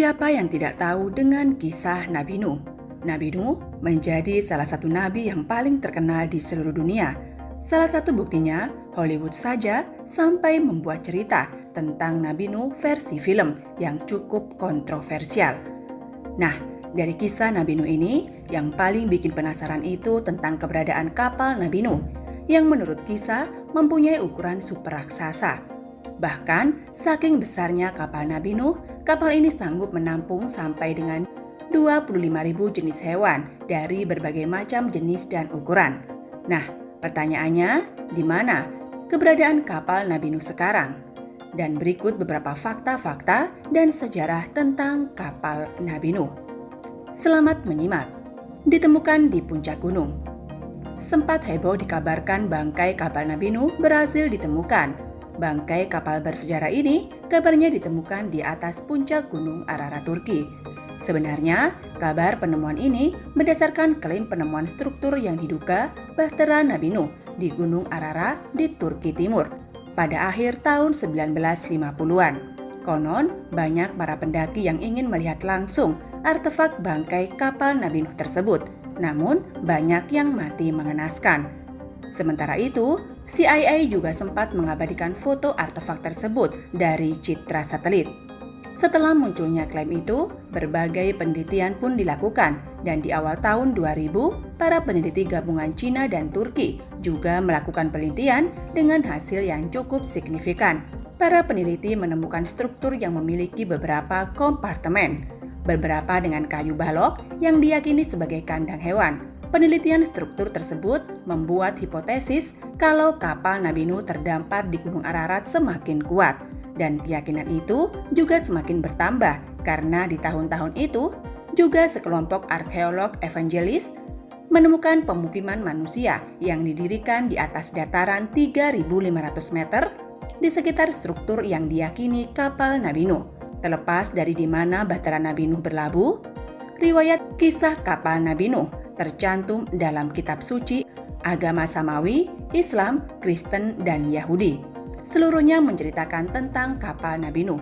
Siapa yang tidak tahu dengan kisah Nabi Nuh? Nabi Nuh menjadi salah satu nabi yang paling terkenal di seluruh dunia. Salah satu buktinya, Hollywood saja sampai membuat cerita tentang Nabi Nuh versi film yang cukup kontroversial. Nah, dari kisah Nabi Nuh ini, yang paling bikin penasaran itu tentang keberadaan kapal Nabi Nuh, yang menurut kisah mempunyai ukuran super raksasa. Bahkan, saking besarnya kapal Nabi Nuh, kapal ini sanggup menampung sampai dengan 25.000 jenis hewan dari berbagai macam jenis dan ukuran. Nah, pertanyaannya, di mana keberadaan kapal Nabi Nuh sekarang? Dan berikut beberapa fakta-fakta dan sejarah tentang kapal Nabi Nuh. Selamat menyimak. Ditemukan di puncak gunung. Sempat heboh dikabarkan bangkai kapal Nabi Nuh berhasil ditemukan. Bangkai kapal bersejarah ini kabarnya ditemukan di atas puncak gunung Ararat, Turki. Sebenarnya, kabar penemuan ini berdasarkan klaim penemuan struktur yang diduga bahtera Nabi Nuh di Gunung Ararat di Turki Timur pada akhir tahun 1950-an. Konon, banyak para pendaki yang ingin melihat langsung artefak bangkai kapal Nabi Nuh tersebut, namun banyak yang mati mengenaskan. Sementara itu, CIA juga sempat mengabadikan foto artefak tersebut dari citra satelit. Setelah munculnya klaim itu, berbagai penelitian pun dilakukan dan di awal tahun 2000, para peneliti gabungan Cina dan Turki juga melakukan penelitian dengan hasil yang cukup signifikan. Para peneliti menemukan struktur yang memiliki beberapa kompartemen, beberapa dengan kayu balok yang diyakini sebagai kandang hewan. Penelitian struktur tersebut membuat hipotesis kalau kapal Nabi Nuh terdampar di Gunung Ararat semakin kuat, dan keyakinan itu juga semakin bertambah karena di tahun-tahun itu juga sekelompok arkeolog evangelis menemukan pemukiman manusia yang didirikan di atas dataran 3.500 meter di sekitar struktur yang diyakini kapal Nabi Nuh. Terlepas dari di mana bahtera Nabi Nuh berlabuh, riwayat kisah kapal Nabi Nuh tercantum dalam kitab suci agama Samawi, Islam, Kristen, dan Yahudi. Seluruhnya menceritakan tentang kapal Nabi Nuh.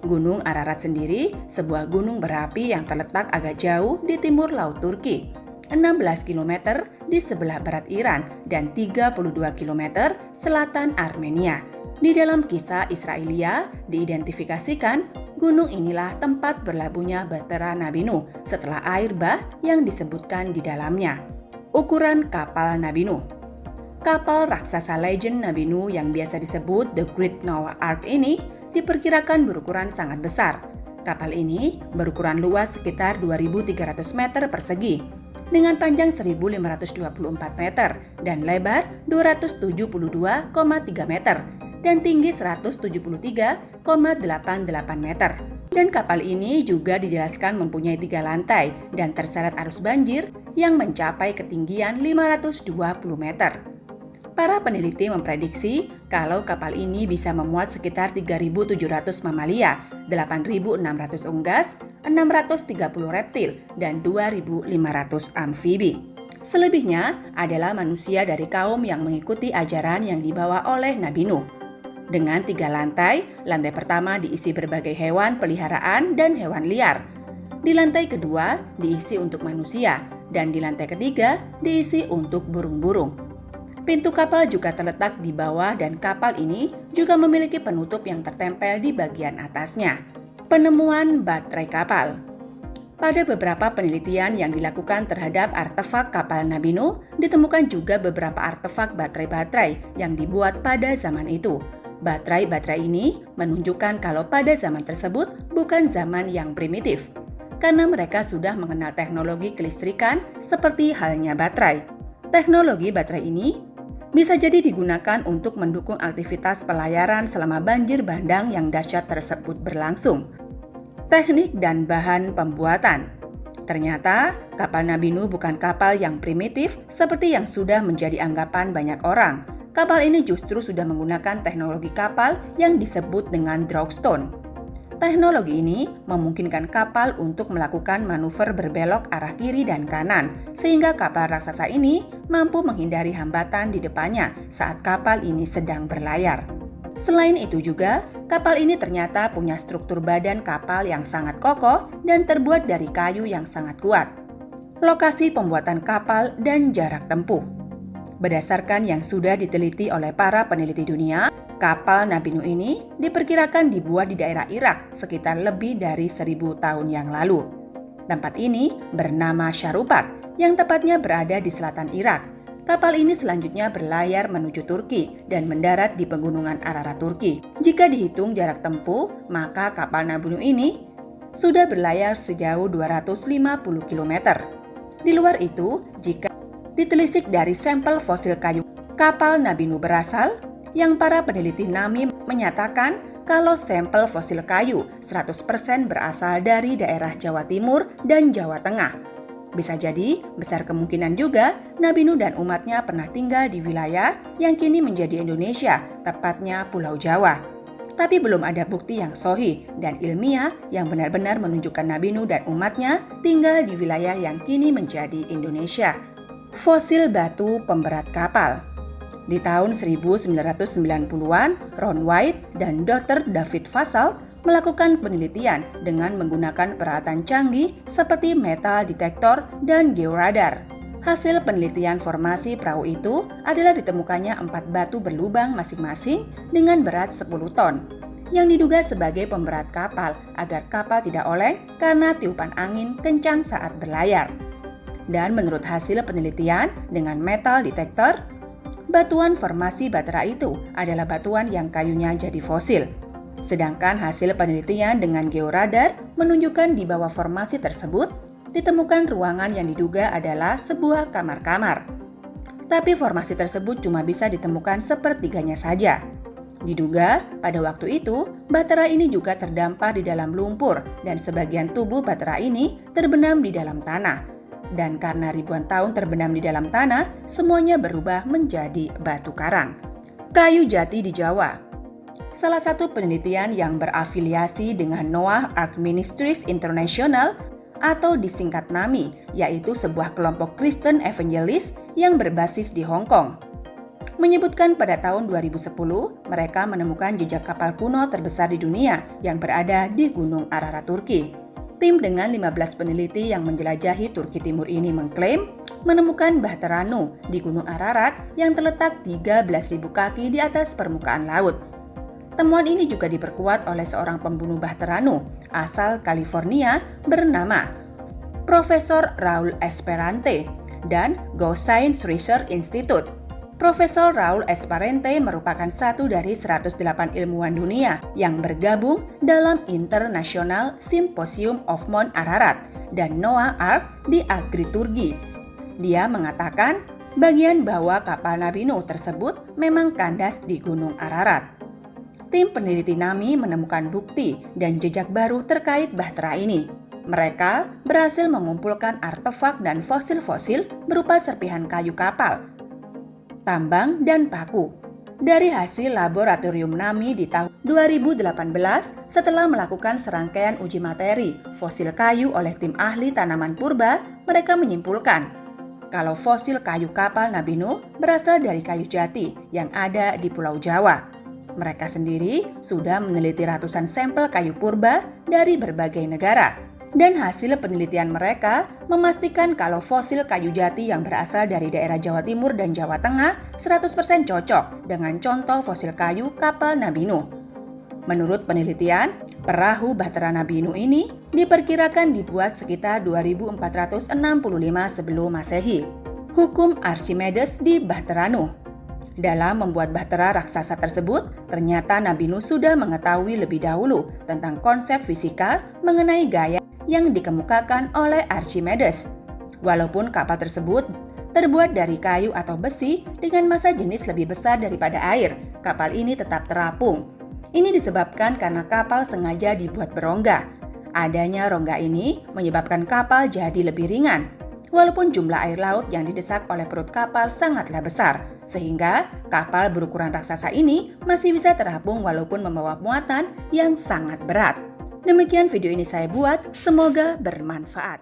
Gunung Ararat sendiri sebuah gunung berapi yang terletak agak jauh di timur laut Turki, 16 km di sebelah barat Iran dan 32 km selatan Armenia. Di dalam kisah Israelia diidentifikasikan gunung inilah tempat berlabuhnya bahtera Nabi Nuh setelah air bah yang disebutkan di dalamnya. Ukuran kapal Nabi Nuh. Kapal raksasa legend Nabi Nuh yang biasa disebut The Great Noah Ark ini diperkirakan berukuran sangat besar. Kapal ini berukuran luas sekitar 2.300 meter persegi dengan panjang 1.524 meter dan lebar 272,3 meter dan tinggi 173,88 meter. Dan kapal ini juga dijelaskan mempunyai 3 lantai dan terseret arus banjir yang mencapai ketinggian 520 meter. Para peneliti memprediksi kalau kapal ini bisa memuat sekitar 3.700 mamalia, 8.600 unggas, 630 reptil, dan 2.500 amfibi. Selebihnya adalah manusia dari kaum yang mengikuti ajaran yang dibawa oleh Nabi Nuh. Dengan 3 lantai, lantai pertama diisi berbagai hewan peliharaan dan hewan liar. Di lantai kedua diisi untuk manusia, dan di lantai ketiga diisi untuk burung-burung. Pintu kapal juga terletak di bawah dan kapal ini juga memiliki penutup yang tertempel di bagian atasnya. Penemuan baterai kapal. Pada beberapa penelitian yang dilakukan terhadap artefak kapal Nabi Nuh, ditemukan juga beberapa artefak baterai-baterai yang dibuat pada zaman itu. Baterai-baterai ini menunjukkan kalau pada zaman tersebut bukan zaman yang primitif, karena mereka sudah mengenal teknologi kelistrikan seperti halnya baterai. Teknologi baterai ini bisa jadi digunakan untuk mendukung aktivitas pelayaran selama banjir bandang yang dahsyat tersebut berlangsung. Teknik dan bahan pembuatan. Ternyata kapal Nabi Nuh bukan kapal yang primitif seperti yang sudah menjadi anggapan banyak orang. Kapal ini justru sudah menggunakan teknologi kapal yang disebut dengan dragstone. Teknologi ini memungkinkan kapal untuk melakukan manuver berbelok arah kiri dan kanan, sehingga kapal raksasa ini mampu menghindari hambatan di depannya saat kapal ini sedang berlayar. Selain itu juga, kapal ini ternyata punya struktur badan kapal yang sangat kokoh dan terbuat dari kayu yang sangat kuat. Lokasi pembuatan kapal dan jarak tempuh. Berdasarkan yang sudah diteliti oleh para peneliti dunia, kapal Nabi Nuh ini diperkirakan dibuat di daerah Irak sekitar lebih dari 1000 tahun yang lalu. Tempat ini bernama Sharupak, yang tepatnya berada di selatan Irak. Kapal ini selanjutnya berlayar menuju Turki dan mendarat di pegunungan Ararat Turki. Jika dihitung jarak tempuh, maka kapal Nabi Nuh ini sudah berlayar sejauh 250 km. Di luar itu, jika ditelisik dari sampel fosil kayu kapal Nabi Nuh berasal, yang para peneliti NAMI menyatakan kalau sampel fosil kayu 100% berasal dari daerah Jawa Timur dan Jawa Tengah. Bisa jadi, besar kemungkinan juga Nabi Nuh dan umatnya pernah tinggal di wilayah yang kini menjadi Indonesia, tepatnya Pulau Jawa. Tapi belum ada bukti yang sahih dan ilmiah yang benar-benar menunjukkan Nabi Nuh dan umatnya tinggal di wilayah yang kini menjadi Indonesia. Fosil batu pemberat kapal. Di tahun 1990-an, Ron White dan Dr. David Fassal melakukan penelitian dengan menggunakan peralatan canggih seperti metal detektor dan georadar. Hasil penelitian formasi perahu itu adalah ditemukannya 4 batu berlubang masing-masing dengan berat 10 ton, yang diduga sebagai pemberat kapal agar kapal tidak oleng karena tiupan angin kencang saat berlayar. Dan menurut hasil penelitian dengan metal detektor, batuan formasi batera itu adalah batuan yang kayunya jadi fosil. Sedangkan hasil penelitian dengan georadar menunjukkan di bawah formasi tersebut ditemukan ruangan yang diduga adalah sebuah kamar-kamar. Tapi formasi tersebut cuma bisa ditemukan sepertiganya saja. Diduga pada waktu itu batera ini juga terdampar di dalam lumpur dan sebagian tubuh batera ini terbenam di dalam tanah. Dan karena ribuan tahun terbenam di dalam tanah, semuanya berubah menjadi batu karang. Kayu jati di Jawa. Salah satu penelitian yang berafiliasi dengan Noah Ark Ministries International atau disingkat NAMI, yaitu sebuah kelompok Kristen evangelis yang berbasis di Hong Kong, menyebutkan pada tahun 2010 mereka menemukan jejak kapal kuno terbesar di dunia yang berada di Gunung Ararat, Turki. Tim dengan 15 peneliti yang menjelajahi Turki Timur ini mengklaim menemukan Bahtera Nuh di Gunung Ararat yang terletak 13.000 kaki di atas permukaan laut. Temuan ini juga diperkuat oleh seorang pembunuh Bahtera Nuh asal California bernama Profesor Raul Esparante dan Go Science Research Institute. Profesor Raul Esparante merupakan satu dari 108 ilmuwan dunia yang bergabung dalam International Symposium of Mount Ararat dan Noah Ark di Agri-Turki. Dia mengatakan bagian bawah kapal Nabi Nuh tersebut memang kandas di Gunung Ararat. Tim peneliti NAMI menemukan bukti dan jejak baru terkait bahtera ini. Mereka berhasil mengumpulkan artefak dan fosil-fosil berupa serpihan kayu kapal, tambang, dan paku. Dari hasil laboratorium NAMI di tahun 2018, setelah melakukan serangkaian uji materi fosil kayu oleh tim ahli tanaman purba, mereka menyimpulkan kalau fosil kayu kapal Nabi Nuh berasal dari kayu jati yang ada di Pulau Jawa. Mereka sendiri sudah meneliti ratusan sampel kayu purba dari berbagai negara. Dan hasil penelitian mereka memastikan kalau fosil kayu jati yang berasal dari daerah Jawa Timur dan Jawa Tengah 100% cocok dengan contoh fosil kayu kapal Nabi Nuh. Menurut penelitian, perahu Bahtera Nabi Nuh ini diperkirakan dibuat sekitar 2465 sebelum Masehi. Hukum Archimedes di Bahtera Nuh. Dalam membuat bahtera raksasa tersebut, ternyata Nabi Nuh sudah mengetahui lebih dahulu tentang konsep fisika mengenai gaya yang dikemukakan oleh Archimedes. Walaupun kapal tersebut terbuat dari kayu atau besi dengan massa jenis lebih besar daripada air, kapal ini tetap terapung. Ini disebabkan karena kapal sengaja dibuat berongga. Adanya rongga ini menyebabkan kapal jadi lebih ringan. Walaupun jumlah air laut yang didesak oleh perut kapal sangatlah besar, sehingga kapal berukuran raksasa ini masih bisa terapung walaupun membawa muatan yang sangat berat. Demikian video ini saya buat, semoga bermanfaat.